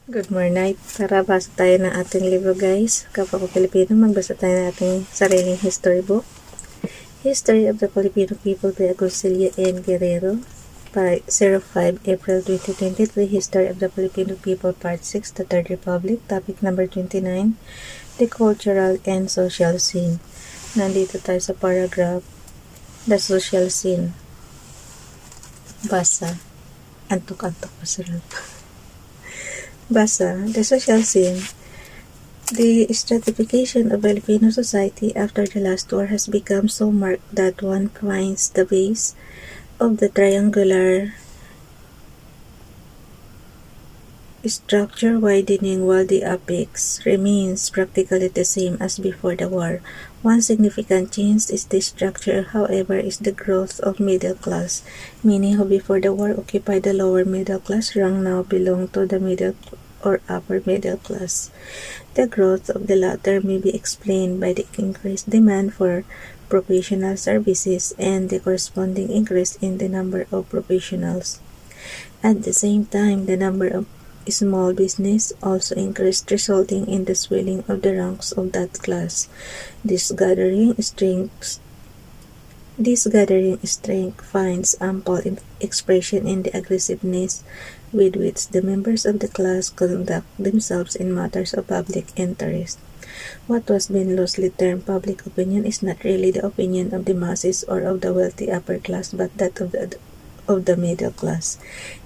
Good morning. Tara, basa tayo ng ating libro guys. Kapwa ko Filipino, magbasa tayo ng ating sariling history book. History of the Filipino People by Agoncillo and Guerrero. By 05 April 2023. History of the Filipino People Part 6, The Third Republic. Topic number 29. The Cultural and Social Scene. Nandito tayo sa paragraph, The Social Scene. Basa. Antok-antok pa sila. Basa, the social scene. The stratification of Filipino society after the last war has become so marked that one finds the base of the triangular structure widening while the apex remains practically the same as before the war. One significant change is the structure, however, is the growth of middle class. Many who before the war occupied the lower middle class rung now belong to the middle or upper middle class. The growth of the latter may be explained by the increased demand for professional services and the corresponding increase in the number of professionals. At the same time, the number of small business also increased, resulting in the swelling of the ranks of that class. This gathering strength finds ample expression in the aggressiveness with which the members of the class conduct themselves in matters of public interest. What was been loosely termed public opinion is not really the opinion of the masses or of the wealthy upper class, but that of the middle class.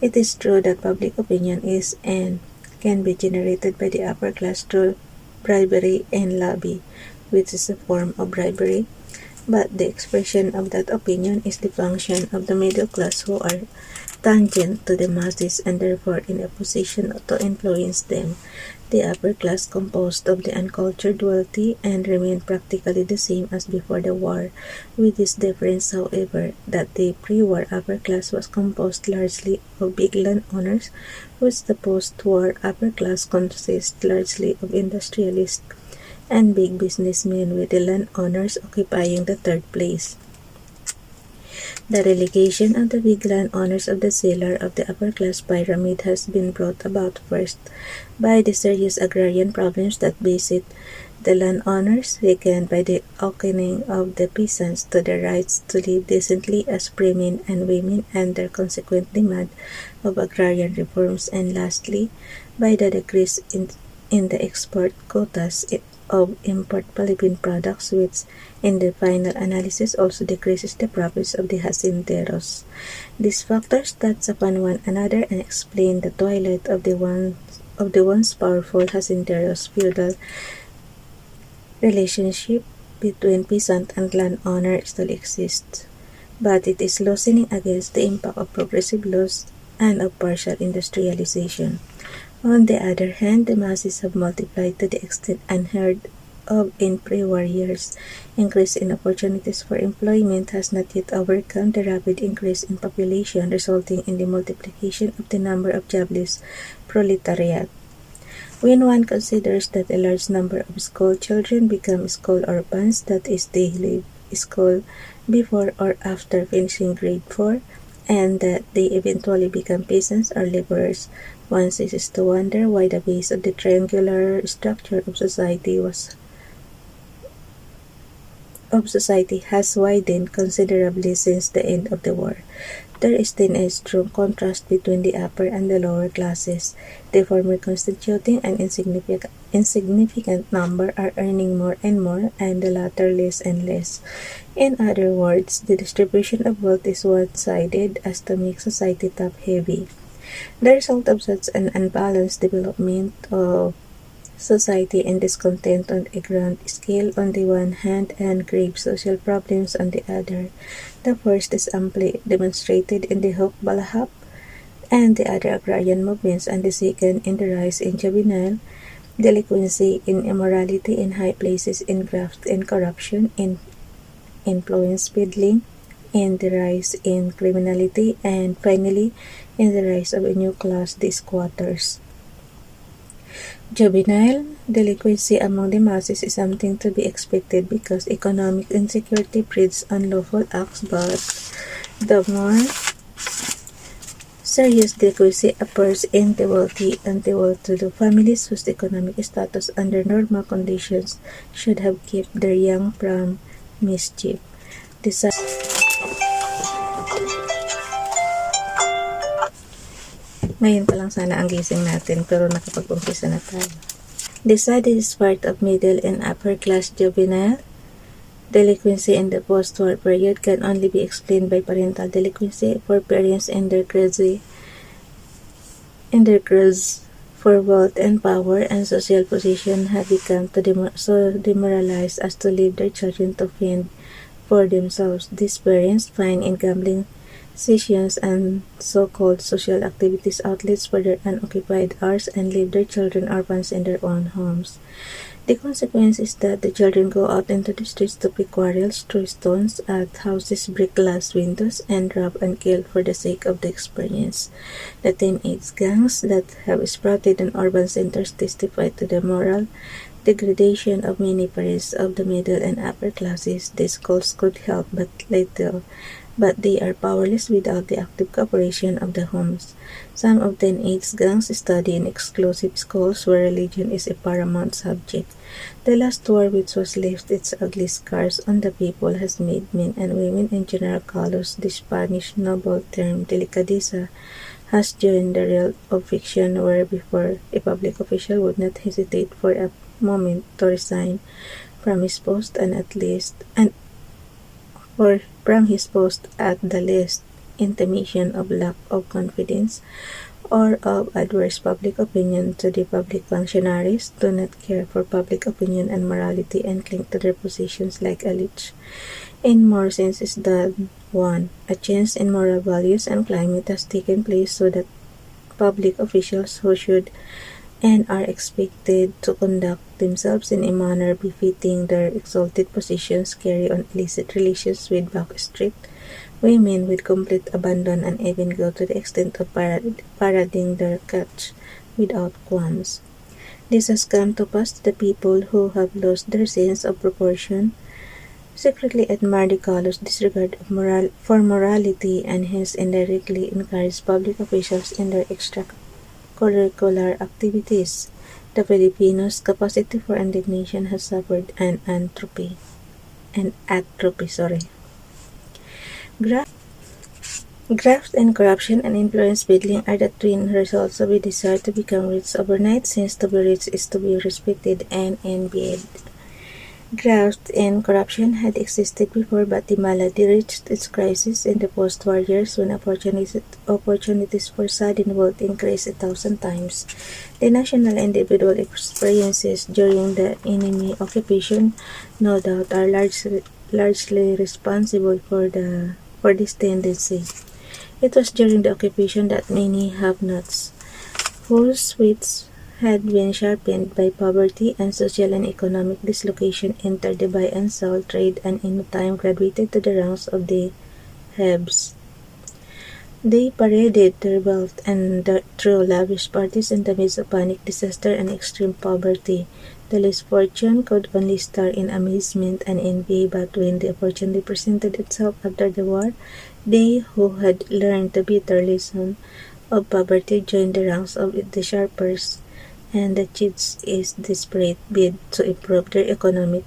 It is true that public opinion is and can be generated by the upper class through bribery and lobby, which is a form of bribery, but the expression of that opinion is the function of the middle class, who are tangent to the masses and therefore in a position to influence them. The upper class, composed of the uncultured wealthy, and remained practically the same as before the war, with this difference, however, that the pre-war upper class was composed largely of big landowners, whereas the post-war upper class consists largely of industrialists and big businessmen, with the landowners occupying the third place. The relegation of the big landowners of the cellar of the upper-class pyramid has been brought about first by the serious agrarian problems that beset the landowners, second by the awakening of the peasants to their rights to live decently as free men and women and their consequent demand of agrarian reforms, and lastly by the decrease in the export quotas of import Philippine products, which in the final analysis also decreases the profits of the hacienderos. These factors touch upon one another and explain the twilight of the once powerful hacienderos feudal relationship between peasant and landowner still exists, but it is loosening against the impact of progressive laws and of partial industrialization. On the other hand, the masses have multiplied to the extent unheard of in pre-war years. Increase in opportunities for employment has not yet overcome the rapid increase in population, resulting in the multiplication of the number of jobless proletariat. When one considers that a large number of school children become school orphans, that is, they leave school before or after finishing grade 4, and that they eventually become peasants or laborers, one ceases to wonder why the base of the triangular structure of society has widened considerably since the end of the war. There is then a strong contrast between the upper and the lower classes. The former, constituting an insignificant number, are earning more and more, and the latter less and less. In other words, the distribution of wealth is one-sided as to make society top-heavy. The result of such an unbalanced development of society and discontent on a grand scale on the one hand and grave social problems on the other. The first is amply demonstrated in the Hawk Balahap and the other agrarian movements, and the second in the rise in juvenile delinquency, in immorality in high places, in graft and corruption, in influence peddling, in the rise in criminality, and finally in the rise of a new class, the squatters. Juvenile delinquency among the masses is something to be expected because economic insecurity breeds unlawful acts, but the more Serious delinquency occurs in the wealthy and the well-to-do families whose economic status under normal conditions should have kept their young from mischief. Ngayon pa lang sana ang gising natin pero nakapag-umpisa na tayo. The saddest part of middle and upper class juvenile delinquency in the post-war period can only be explained by parental delinquency, for parents in their craze for wealth and power and social position have become so demoralized as to leave their children to fend for themselves. These parents find in gambling sessions and so-called social activities outlets for their unoccupied hours and leave their children orphans in their own homes. The consequence is that the children go out into the streets to pick quarrels, throw stones at houses, break glass windows, and rob and kill for the sake of the experience. The teenage gangs that have sprouted in urban centers testify to the moral degradation of many parents of the middle and upper classes. The schools could help but little, but they are powerless without the active cooperation of the homes. Some of teenage gangs study in exclusive schools where religion is a paramount subject. The last war, which was left its ugly scars on the people, has made men and women in general callous. The Spanish noble term delicadeza has joined the realm of fiction, where before a public official would not hesitate for a moment to resign from his post from his post at the least intimation of lack of confidence or of adverse public opinion. To the public functionaries do not care for public opinion and morality and cling to their positions like a leech. In more senses than one, a change in moral values and climate has taken place so that public officials who should and are expected to conduct themselves in a manner befitting their exalted positions carry on illicit relations with backstreet women with complete abandon and even go to the extent of parading their catch without qualms. This has come to pass to the people who have lost their sense of proportion, secretly admire the callous disregard of morality, and hence indirectly encourage public officials in their extracurricular activities. The Filipinos' capacity for indignation has suffered an atrophy. Graft and corruption and influence peddling are the twin results of a desire to become rich overnight, since to be rich is to be respected and envied. Graft and corruption had existed before, but the malady reached its crisis in the post-war years when opportunities for sudden wealth increased 1,000 times. The national and individual experiences during the enemy occupation, no doubt, are largely responsible for this tendency. It was during the occupation that many have-nots, whose wits had been sharpened by poverty and social and economic dislocation, entered the buy and sell trade and in time graduated to the ranks of the haves. They paraded their wealth and threw lavish parties in the midst of panic, disaster, and extreme poverty. The least fortune could only stare in amazement and envy, but when the opportunity presented itself after the war, they who had learned the bitter lesson of poverty joined the ranks of the sharpers and the cheats is desperate bid to improve their economic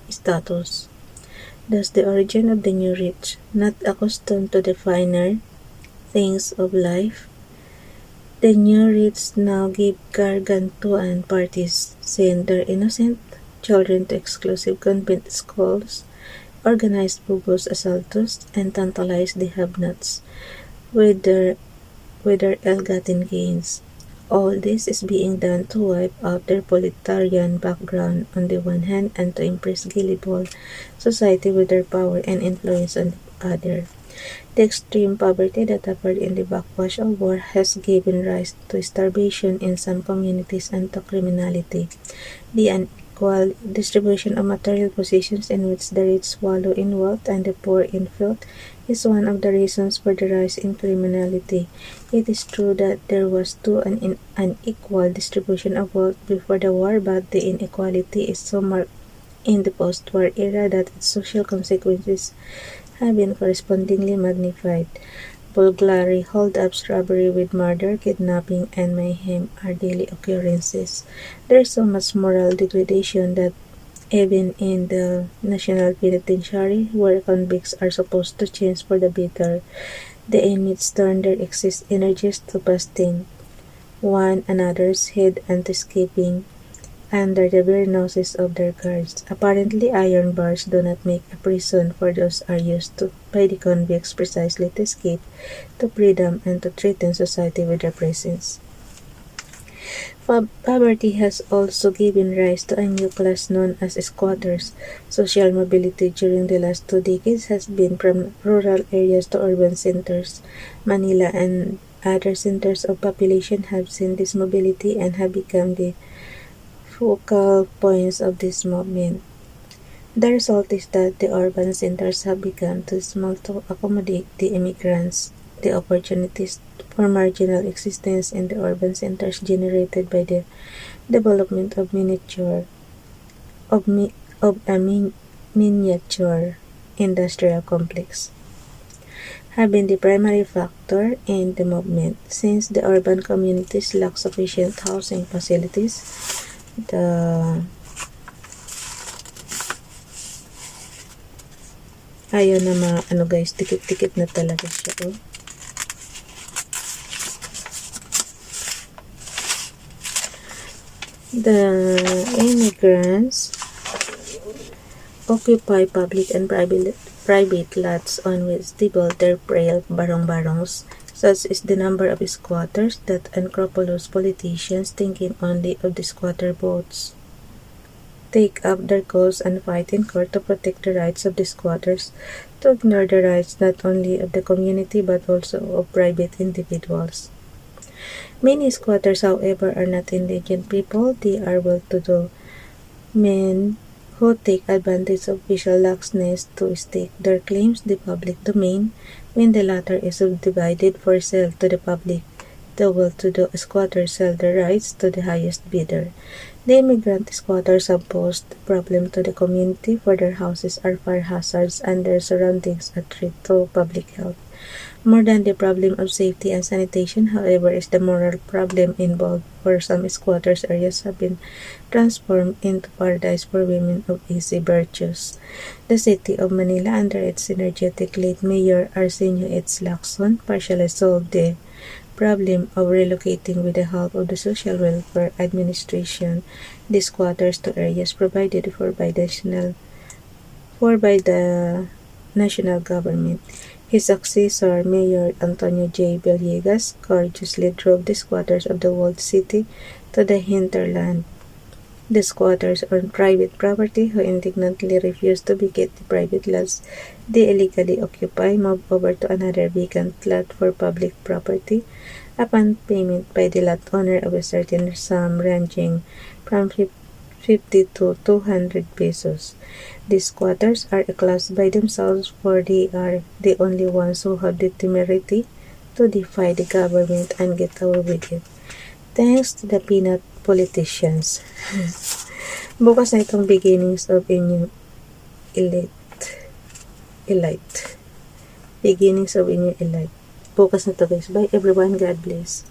status. Thus the origin of the new rich, not accustomed to the finer things of life, the new rich now give gargantuan parties, send their innocent children to exclusive convent schools, organize bogus assaultos, and tantalize the have-nots with their ill-gotten gains. All this is being done to wipe out their proletarian background on the one hand and to impress gullible society with their power and influence on the other. The extreme poverty that occurred in the backwash of war has given rise to starvation in some communities and to criminality. The unequal distribution of material possessions in which the rich wallow in wealth and the poor in filth is one of the reasons for the rise in criminality. It is true that there was too an unequal distribution of wealth before the war, but the inequality is so marked in the post-war era that its social consequences have been correspondingly magnified. burglary, hold-ups, robbery with murder, kidnapping, and mayhem are daily occurrences. There is so much moral degradation that even in the National Penitentiary, where convicts are supposed to change for the better, the inmates turn their excess energies to busting one another's head and to escaping under the bare noses of their guards. Apparently, iron bars do not make a prison, for those are used to by the convicts precisely to escape to freedom and to threaten society with their presence. Poverty has also given rise to a new class known as squatters. Social mobility during the last 2 decades has been from rural areas to urban centers. Manila and other centers of population have seen this mobility and have become the focal points of this movement. The result is that the urban centers have become too small to accommodate the immigrants. The opportunities for marginal existence in the urban centers generated by the development of miniature industrial complex have been the primary factor in the movement. Since the urban communities lack sufficient housing facilities, ayaw na guys, tikit-tikit na talaga siya, oh. The immigrants occupy public and private lots on which they build their frail barong-barongs. Such is the number of squatters that unscrupulous politicians, thinking only of the squatter votes, take up their cause and fight in court to protect the rights of the squatters, to ignore the rights not only of the community but also of private individuals. Many squatters, however, are not indigent people. They are well-to-do men who take advantage of official laxness to stake their claims to the public domain when the latter is subdivided for sale to the public. The well-to-do squatters sell their rights to the highest bidder. The immigrant squatters have posed a problem to the community, for their houses are fire hazards and their surroundings a threat to public health. More than the problem of safety and sanitation, however, is the moral problem involved, for some squatters' areas have been transformed into paradise for women of easy virtues. The city of Manila, under its energetic late mayor Arsenio H. Lacson, partially solved the problem of relocating with the help of the Social Welfare Administration the squatters to areas provided for by the national government. His successor, Mayor Antonio J. Villegas, courageously drove the squatters of the walled city to the hinterland. The squatters on private property, who indignantly refused to vacate the private lots they illegally occupy, moved over to another vacant lot for public property upon payment by the lot owner of a certain sum ranging from 50 to 200 pesos. The squatters are a class by themselves, for they are the only ones who have the temerity to defy the government and get away with it, thanks to the peanut politicians. Bukas na itong beginnings of inyong elite. Beginnings of inyong elite. Bukas na to guys. Bye everyone. God bless.